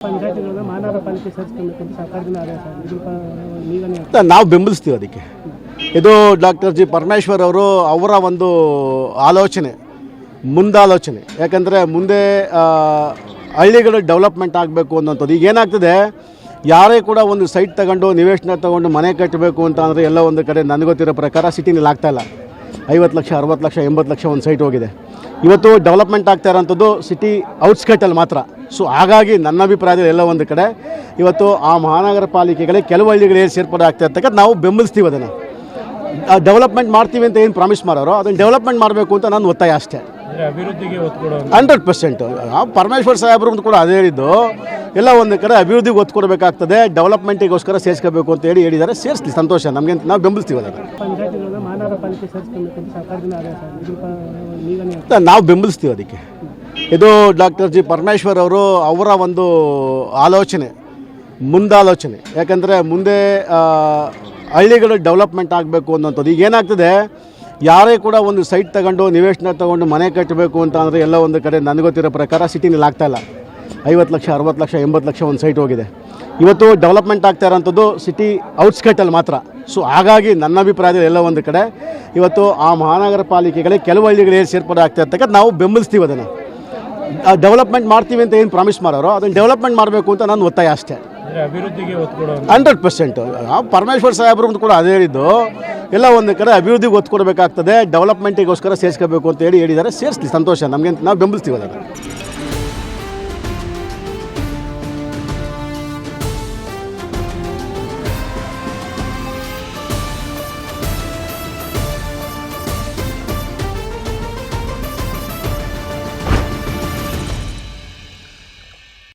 ಪಂಚಾಯತಿಗಳನ್ನ ಮಹಾನಗರ ಪಾಲಿಕೆ ಸೇರಿಸ್ಕೊಬೇಕು ಅಂತ ಸರ್ಕಾರದಿಂದ ಆದೇಶ ನೀವೇ ನಾವು ಬೆಂಬಲಿಸ್ತೀವಿ ಅದಕ್ಕೆ. ಇದು ಡಾಕ್ಟರ್ ಜಿ ಪರಮೇಶ್ವರ್ ಅವರ ಒಂದು ಆಲೋಚನೆ, ಮುಂದಾಲೋಚನೆ. ಯಾಕಂದರೆ ಮುಂದೆ ಹಳ್ಳಿಗಳು ಡೆವಲಪ್ಮೆಂಟ್ ಆಗಬೇಕು ಅನ್ನೋಂಥದ್ದು. ಈಗ ಏನಾಗ್ತದೆ, ಯಾರೇ ಕೂಡ ಒಂದು ಸೈಟ್ ತಗೊಂಡು ನಿವೇಶನ ತೊಗೊಂಡು ಮನೆ ಕಟ್ಟಬೇಕು ಅಂತ ಅಂದರೆ ಎಲ್ಲ ಒಂದು ಕಡೆ ನನಗೆ ಗೊತ್ತಿರೋ ಪ್ರಕಾರ ಸಿಟಿನಲ್ಲಿ ಆಗ್ತಾಯಿಲ್ಲ. 50 ಲಕ್ಷ 60 ಲಕ್ಷ 80 ಲಕ್ಷ ಒಂದು ಸೈಟ್ ಹೋಗಿದೆ. ಇವತ್ತು ಡೆವಲಪ್ಮೆಂಟ್ ಆಗ್ತಾ ಇರೋಂಥದ್ದು ಸಿಟಿ ಔಟ್ಸ್ಕರ್ಟಲ್ಲಿ ಮಾತ್ರ. ಸೊ ಹಾಗಾಗಿ ನನ್ನ ಅಭಿಪ್ರಾಯದಲ್ಲಿ ಎಲ್ಲ ಒಂದು ಕಡೆ ಇವತ್ತು ಆ ಮಹಾನಗರ ಪಾಲಿಕೆಗಳಿಗೆ ಕೆಲವು ಹಳ್ಳಿಗಳಿಗೆ ಸೇರ್ಪಡೆ ಆಗ್ತಾ ಇರ್ತಕ್ಕಂಥ ನಾವು ಬೆಂಬಲಿಸ್ತೀವಿ. ಅದನ್ನು ಡೆವಲಪ್ಮೆಂಟ್ ಮಾಡ್ತೀವಿ ಅಂತ ಏನು ಪ್ರಾಮಿಸ್ ಮಾಡೋರು ಅದನ್ನು ಡೆವಲಪ್ಮೆಂಟ್ ಮಾಡಬೇಕು ಅಂತ ನಾನು ಒತ್ತಾಯ ಅಷ್ಟೇ. ಅಭಿವೃದ್ಧಿಗೆ 100% ಪರಮೇಶ್ವರ್ ಸಾಹೇಬ್ರು ಕೂಡ ಅದೇ ಹೇಳಿದ್ದು, ಎಲ್ಲ ಒಂದು ಕಡೆ ಅಭಿವೃದ್ಧಿಗೆ ಒತ್ತು ಕೊಡಬೇಕಾಗ್ತದೆ, ಡೆವಲಪ್ಮೆಂಟಿಗೋಸ್ಕರ ಸೇರಿಸ್ಕೋಬೇಕು ಅಂತ ಹೇಳಿದ್ದಾರೆ. ಸೇರಿಸ್ಲಿ, ಸಂತೋಷ, ನಮಗೆ ನಾವು ಬೆಂಬಲಿಸ್ತೀವಿ ಅದನ್ನು. ಪಂಚಾಯತಿಗಳನ್ನ ಮಹಾನಗರ ಪಾಲಿಕೆ ಸೇರಿಸ್ಕೊಬೇಕು ಅಂತ ಸರ್ಕಾರದಿಂದ ಆದೇಶ ನೀವೇ ನಾವು ಬೆಂಬಲಿಸ್ತೀವಿ ಅದಕ್ಕೆ. ಇದು ಡಾಕ್ಟರ್ ಜಿ ಪರಮೇಶ್ವರ್ ಅವರ ಒಂದು ಆಲೋಚನೆ, ಮುಂದಾಲೋಚನೆ. ಯಾಕಂದರೆ ಮುಂದೆ ಹಳ್ಳಿಗಳು ಡೆವಲಪ್ಮೆಂಟ್ ಆಗಬೇಕು ಅನ್ನೋಂಥದ್ದು. ಈಗ ಏನಾಗ್ತದೆ, ಯಾರೇ ಕೂಡ ಒಂದು ಸೈಟ್ ತಗೊಂಡು ನಿವೇಶನ ತೊಗೊಂಡು ಮನೆ ಕಟ್ಟಬೇಕು ಅಂತ ಅಂದರೆ ಎಲ್ಲ ಒಂದು ಕಡೆ ನನಗೆ ಗೊತ್ತಿರೋ ಪ್ರಕಾರ ಸಿಟಿನಲ್ಲಿ ಆಗ್ತಾಯಿಲ್ಲ. 50 ಲಕ್ಷ 60 ಲಕ್ಷ 80 ಲಕ್ಷ ಒಂದು ಸೈಟ್ ಹೋಗಿದೆ. ಇವತ್ತು ಡೆವಲಪ್ಮೆಂಟ್ ಆಗ್ತಾ ಇರೋಂಥದ್ದು ಸಿಟಿ ಔಟ್ಸ್ಕರ್ಟಲ್ಲಿ ಮಾತ್ರ. ಸೊ ಹಾಗಾಗಿ ನನ್ನ ಅಭಿಪ್ರಾಯದಲ್ಲಿ ಎಲ್ಲ ಒಂದು ಕಡೆ ಇವತ್ತು ಆ ಮಹಾನಗರ ಪಾಲಿಕೆಗಳಿಗೆ ಕೆಲವು ಹಳ್ಳಿಗಳಿಗೆ ಸೇರ್ಪಡೆ ಆಗ್ತಾ ಇರ್ತಕ್ಕಂಥ ನಾವು ಬೆಂಬಲಿಸ್ತೀವಿ. ಅದನ್ನು ಡೆವಲಪ್ಮೆಂಟ್ ಮಾಡ್ತೀವಿ ಅಂತ ಏನು ಪ್ರಾಮಿಸ್ ಮಾಡೋರು ಅದನ್ನು ಡೆವಲಪ್ಮೆಂಟ್ ಮಾಡಬೇಕು ಅಂತ ನಾನು ಒತ್ತಾಯ ಅಷ್ಟೇ. ಅಭಿವೃದ್ಧಿಗೆ 100% ಪರಮೇಶ್ವರ್ ಸಾಹೇಬ್ರು ಕೂಡ ಅದೇ ಹೇಳಿದ್ದು, ಎಲ್ಲ ಒಂದು ಕಡೆ ಅಭಿವೃದ್ಧಿಗೆ ಒತ್ತು ಕೊಡಬೇಕಾಗ್ತದೆ, ಡೆವಲಪ್ಮೆಂಟಿಗೋಸ್ಕರ ಸೇರಿಸ್ಕೋಬೇಕು ಅಂತ ಹೇಳಿದ್ದಾರೆ. ಸೇರಿಸ್ಲಿ, ಸಂತೋಷ, ನಮಗೆ ನಾವು ಬೆಂಬಲಿಸ್ತೀವಿ ಅದನ್ನು.